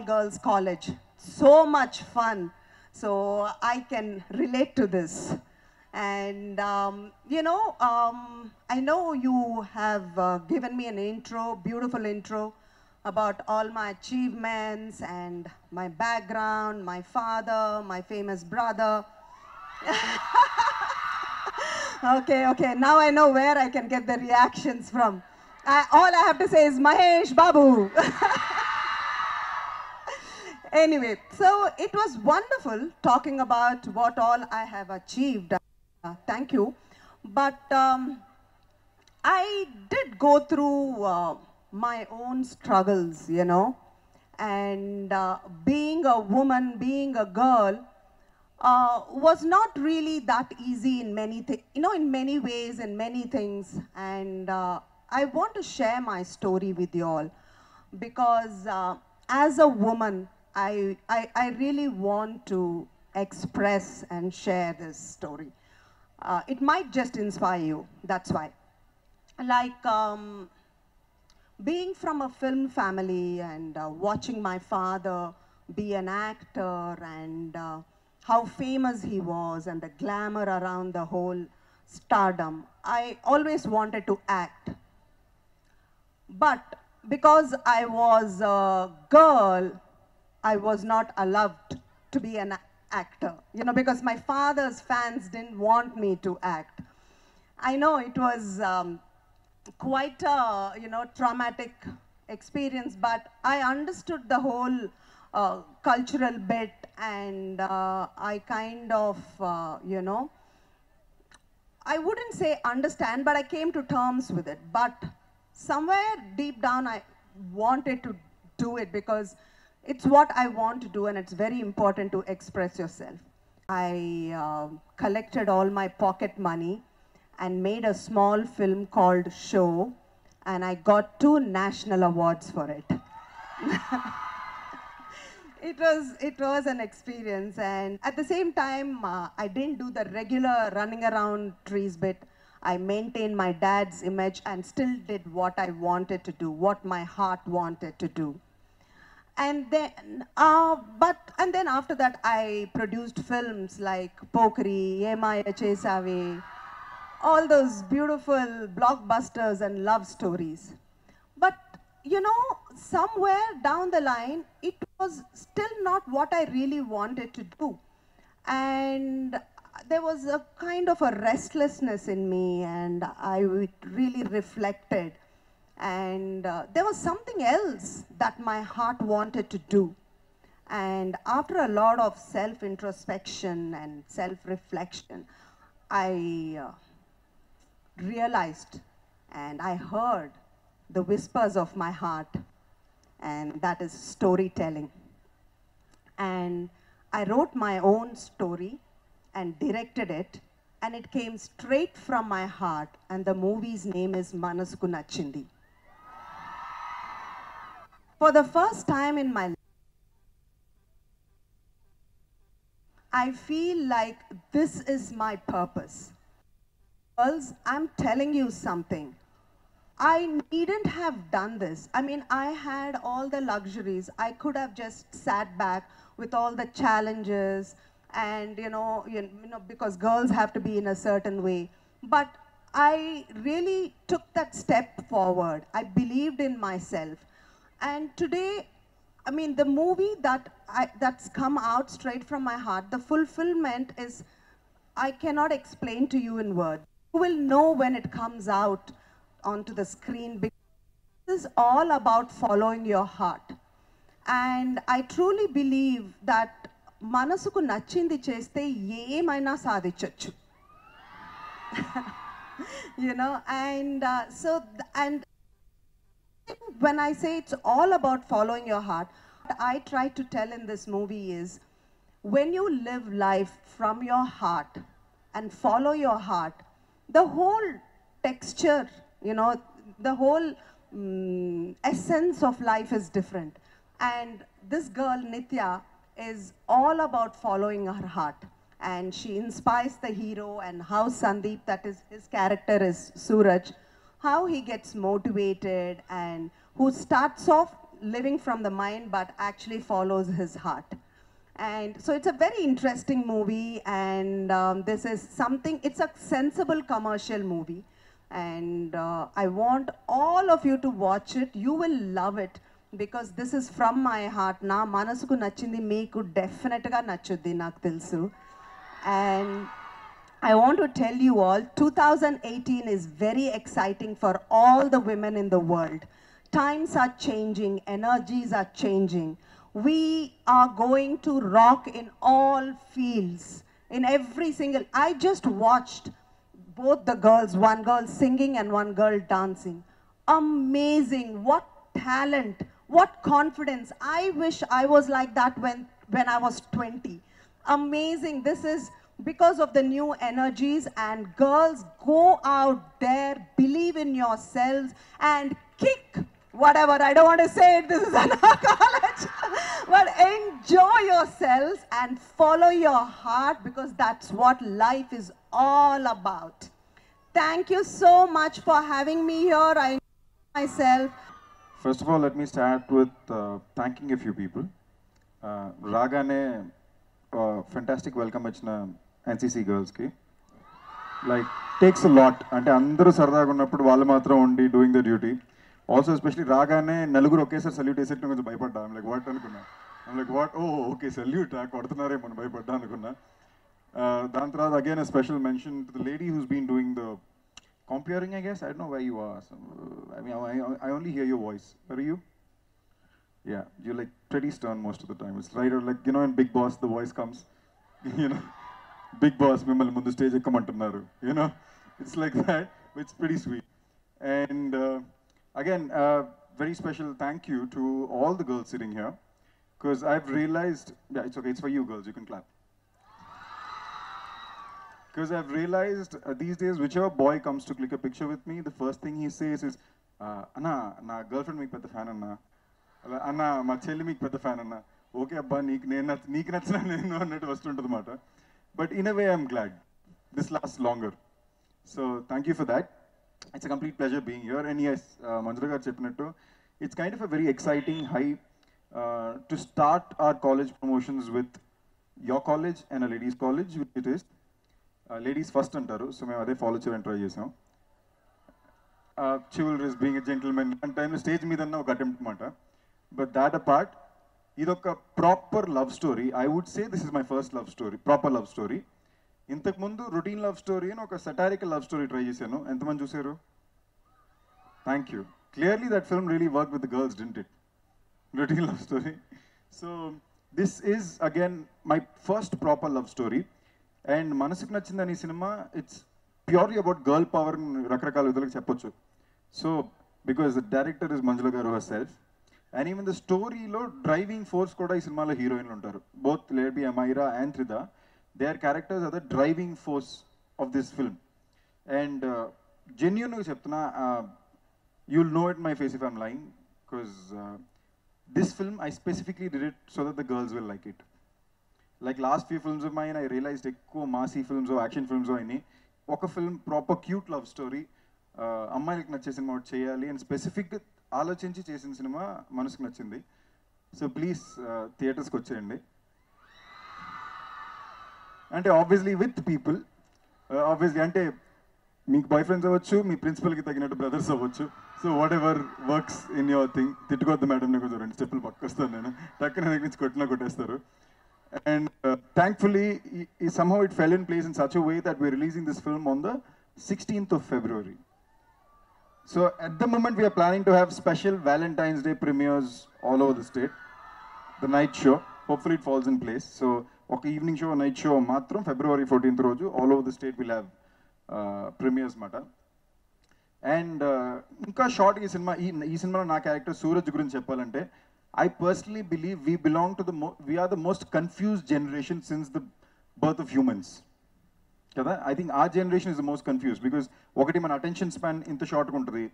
all-girls college. So much fun. So I can relate to this. And, I know you have given me an intro, beautiful intro, about all my achievements and my background, my father, my famous brother. Okay, now I know where I can get the reactions from. All I have to say is Mahesh Babu. Anyway, so it was wonderful talking about what all I have achieved. Thank you. But I did go through my own struggles, and being a woman, being a girl, was not really that easy in many in many ways, in many things. And I want to share my story with you all because as a woman, I really want to express and share this story. It might just inspire you, that's why. Like being from a film family and watching my father be an actor and how famous he was and the glamour around the whole stardom, I always wanted to act. But because I was a girl, I was not allowed to be an actor, because my father's fans didn't want me to act. I know it was quite a, traumatic experience, but I understood the whole cultural bit, and I kind of, I wouldn't say understand, but I came to terms with it. But somewhere deep down, I wanted to do it because it's what I want to do, and it's very important to express yourself. I collected all my pocket money and made a small film called Show, and I got 2 national awards for it. It was an experience, and at the same time, I didn't do the regular running around trees bit. I maintained my dad's image and still did what I wanted to do, what my heart wanted to do. And then, and then after that, I produced films like Pokri, Yemaya Chesave, all those beautiful blockbusters and love stories. But, somewhere down the line, it was still not what I really wanted to do. And there was a kind of a restlessness in me, and I really reflected. And there was something else that my heart wanted to do. And after a lot of self-introspection and self-reflection, I realized and I heard the whispers of my heart, and that is storytelling. And I wrote my own story and directed it, and it came straight from my heart, and the movie's name is Manasuku Nachindi. For the first time in my life, I feel like this is my purpose. Girls, I'm telling you something. I needn't have done this. I mean, I had all the luxuries. I could have just sat back with all the challenges and, because girls have to be in a certain way. But I really took that step forward. I believed in myself. And today, I mean, the movie that's come out straight from my heart, the fulfillment is, I cannot explain to you in words. You will know when it comes out onto the screen, because this is all about following your heart. And I truly believe that Manasuku Nachindi cheste emaina sadhichochu. And when I say it's all about following your heart, what I try to tell in this movie is, when you live life from your heart and follow your heart, the whole texture, the whole essence of life is different. And this girl, Nitya, is all about following her heart. And she inspires the hero, and how Sundeep, that is his character is Suraj, how he gets motivated and who starts off living from the mind, but actually follows his heart. And so it's a very interesting movie, and this is something, it's a sensible commercial movie. And I want all of you to watch it. You will love it because this is from my heart. Na Manasuku Nachindi meeku definitely ga nachuddi naaku telusu. And I want to tell you all, 2018 is very exciting for all the women in the world. Times are changing, energies are changing. We are going to rock in all fields, in every single. I just watched both the girls, one girl singing and one girl dancing. Amazing, what talent, what confidence. I wish I was like that when I was 20. Amazing, this is because of the new energies. And girls, go out there, believe in yourselves and kick whatever. I don't want to say it, this is another college. But enjoy yourselves and follow your heart, because that's what life is all about. Thank you so much for having me here. I enjoy myself. First of all, let me start with thanking a few people. Ragane, fantastic welcome ichna NCC girls ki. Like, takes a lot. Ante andaru saradaga unnappudu vallu matram undi doing the duty. Also, especially Ragane, Naluguru okesar salute చేసేట్టు కొంచెం భయపడ్డా. I'm like, what అనుకున్నా. I'm like, what? Oh, okay, salute. కొడుతున్నారేమో అని భయపడ్డా అనుకున్నా. దాని తర్వాత again a special mention to the lady who's been doing the comparing, I guess. I don't know where you are. So, I mean, I only hear your voice. Where are you? Yeah, you're like pretty stern most of the time. It's right, like, you know, in Big Boss, the voice comes, you know, Big Boss, mimmalni mundu stage ekkamantunnaru. You know, it's like that. It's pretty sweet. And again, very special thank you to all the girls sitting here, because I've realized, yeah, it's okay, it's for you girls, you can clap. Because I've realized these days, whichever boy comes to click a picture with me, the first thing he says is, Anna, na girlfriend meeku pedda fan anna. Anna, ma chelli meeku pedda fan anna. Okay abba, neeku nachina nenu annattu vastuntadi మాట. But in a way, I'm glad this lasts longer. So thank you for that. It's a complete pleasure being here. And yes, Manjula garu cheppinattu, it's kind of a very exciting high to start our college promotions with your college and a ladies college, which it is. Ladies first antaru, so మేము అదే follow చేయడానికి try చేసాం. Chivalrous, being a gentleman, and time stage మీద అన్న ఒక attempt మాట. But that apart, ఇదొక proper love story. I would say this is my first love story, proper love story. ఇంతకు ముందు రొటీన్ లవ్ స్టోరీ అని ఒక సటారికల్ లవ్ స్టోరీ ట్రై చేశాను. ఎంతమంది చూసారు? Thank you. Clearly that film really work with the girls, didn't it? Routine love story. So this is again my first proper love story. And మనసుకు నచ్చింది అనే సినిమా, it's purely about girl power అని రకరకాల విధాలుగా చెప్పొచ్చు. So because the director is Manjula గారు herself. And even the స్టోరీలో డ్రైవింగ్ ఫోర్స్ కూడా ఈ సినిమాలో హీరోయిన్లు ఉంటారు. Both lady Amyra and Tridha. Their characters are the driving force of this film. And genuinely cheptuna, you'll know it in my face if I'm lying, because this film I specifically did it so that the girls will like it. Like last few films of mine, I realized ekko massy films or action films or any oka film proper cute love story అమ్మాయిలకు నచ్చే cinema ఒకటి చేయాలి అని స్పెసిఫిక్గా ఆలోచించి చేసిన cinema మనసుకు నచ్చింది. సో ప్లీజ్ థియేటర్స్కి వచ్చేయండి. అంటే ఆబ్వియస్లీ విత్ పీపుల్, ఆబ్వియస్లీ అంటే మీకు బాయ్ ఫ్రెండ్స్ అవ్వచ్చు, మీ ప్రిన్సిపల్కి తగినట్టు బ్రదర్స్ అవ్వచ్చు. So whatever works in your thing. తిట్టుకోవద్దు మేడం, నేను కొంచెం 2 స్టెప్పులు పక్క వస్తాను, నేను టక్కున దగ్గర నుంచి కొట్టేస్తారు. And thankfully somehow it fell in place in such a way that we're releasing this film on the 16th of February. So at the moment we are planning to have special Valentine's Day premieres all over the state. The night show, hopefully it falls in place. So ఒక evening show, night show మాత్రం February 14th రోజు all over the state will have premieres మాట. And ఇంకా short ఈ సినిమాలో నా character Suraj గురించి చెప్పాలంటే, I personally believe we are the most confused generation since the birth of humans. కదా, I think our generation is the most confused because ఒకటి మన అటెన్షన్ స్పాన్ ఇంత షార్ట్గా ఉంటుంది,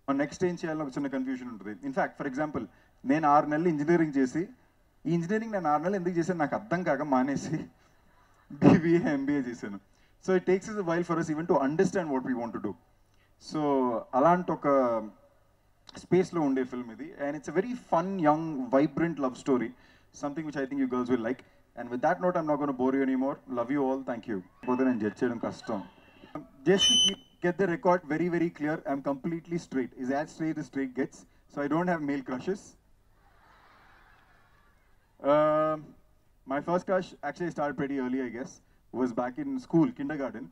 మన నెక్స్ట్ ఏం చేయాలని ఒక చిన్న కన్ఫ్యూజన్ ఉంటుంది. ఇన్ఫ్యాక్ట్ ఫర్ ఎగ్జాంపుల్, నేను 6 నెలలు ఇంజనీరింగ్ చేసి, ఈ ఇంజనీరింగ్ నేను 6 నెలలు ఎందుకు చేశాను నాకు అర్థం కాక మానేసి BBA MBA చేశాను. So it takes is a while for us even to understand what we want to do. So అలాంటి ఒక స్పేస్లో ఉండే ఫిల్మ్ ఇది, and it's a very fun, young, vibrant love story, something which I think you girls will like. And with that note, I'm not gonna bore you anymore. Love you all, thank you. పోతే నేను judge చేయడం కష్టం. Just to get the record very, very clear, I'm completely straight. Is as straight as straight gets. So I don't have male crushes. My first crush actually started pretty early, I guess. Was back in school, kindergarten.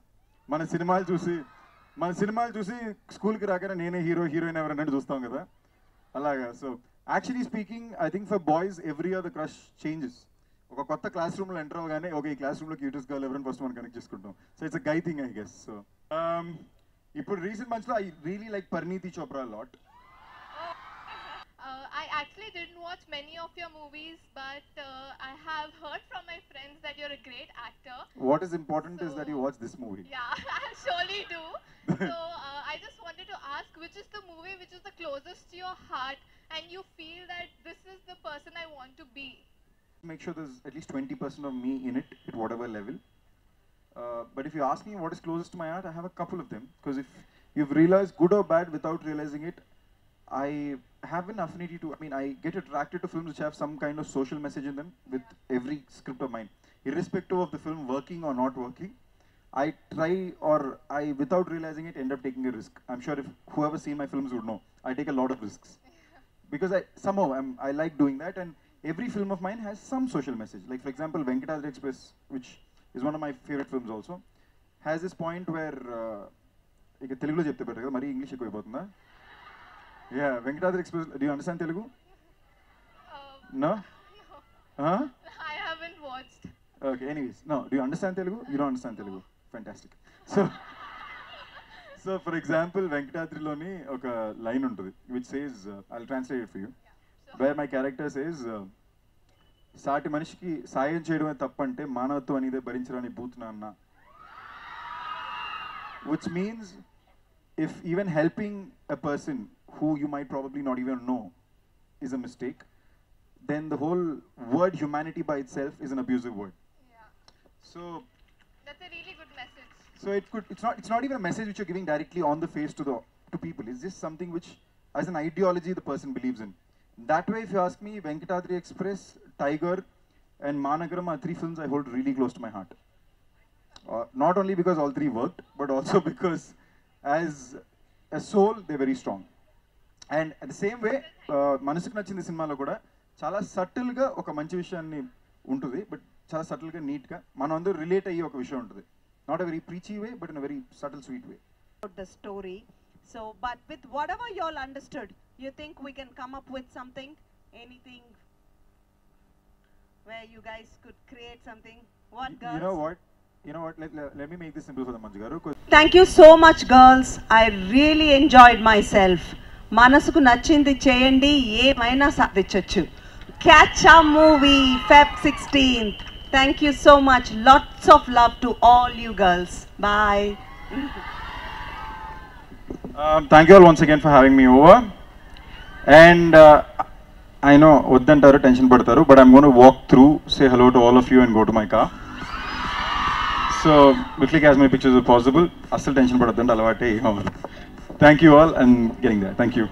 మన సినిమాలు చూసి స్కూల్కి రాగానే నేనే heroine ఎవరన్నా చూస్తాం కదా, అలాగా. So actually speaking, I think for boys every year the crush changes. ఒక కొత్త క్లాస్ రూమ్లో ఎంటర్ అవగానే ఓకే, ఈ క్లాస్ రూమ్లో క్యూటెస్ట్ గర్ల్ ఎవరైనా ఫస్ట్ మనం కనెక్ట్ చేసుకుంటాం. So it's a guy thing, I guess. So ఇప్పుడు రీసెంట్ మంత్స్లో I really like Parineeti Chopra lot. I actually didn't watch many of your movies, but I have heard from my friends that you're a great actor. What is important is that you watch this movie. Yeah, I surely do. So I just wanted to ask, which is the movie which is the closest to your heart and you feel that this is the person I want to be? Make sure there's at least 20% of me in it at whatever level. But if you ask me what is closest to my heart, I have a couple of them. Because if you've realized, good or bad, without realizing it, I have an affinity to, I mean, I get attracted to films which have some kind of social message in them with every script of mine. Irrespective of the film working or not working, I try, or I, without realizing it, end up taking a risk. I'm sure if whoever's seen my films would know, I take a lot of risks. Because somehow I like doing that, and every film of mine has some social message. Like for example, Venkatadri Express, which is one of my favorite films also, has this point where, ik Telugulo chepte better kada, mari English ekkoyipotunda. Yeah, Venkatadri Express. Do you understand Telugu? No? Huh? I haven't watched. Okay, anyways. No, do you understand Telugu? You don't understand Telugu. Fantastic. So for example, Venkatadriloni oka line untadi which says, I'll translate it for you. Yeah, sure. Where my character says, సాటి మనిషికి సాయం చేయడమే తప్పంటే మానవత్వం అనేది భరించరాని బూతున్నా అన్న. Which means, if even helping a person who you might probably not even know is a mistake, then the whole word humanity by itself is an abusive word. Yeah. So That's a really good message. so it's not even a message which you're giving directly on the face to people. It's just something which, as an ideology, the person believes in. That way, if you ask me, Venkatadri Express, Tiger, and Managaram are three films I hold really close to my heart. Not only because all three worked, but also because as a soul, they're very strong. And at the same way, Manasuku Nachindi సినిమాలో కూడా చాలా సటిల్గా ఒక మంచి విషయాన్ని ఉంటుంది, but చాలా సటిల్గా నీట్గా మనం అందరూ రిలేట్ అయ్యే ఒక విషయం ఉంటుంది. Not a very preachy way, but in a very subtle, sweet way. The story. So, but with whatever you all understood, you think we can come up with something, anything where you guys could create something? What, girls? You know what? Let me make this simple for the Manju garu. Thank you so much, girls. I really enjoyed myself. Manasuku Nachindi cheyandi, emaina sadhichochu. Catch a movie, Feb 16th. Thank you so much. Lots of love to all you girls. Bye. Thank you all once again for having me over. And I know వద్దంటారు, tension పడతారు, but I'm going to walk through, say hello to all of you and go to my car. So we'll click as many pictures as possible. అస్సలు tension పడద్దండి, అలవాటే. Thank you all and getting there. Thank you.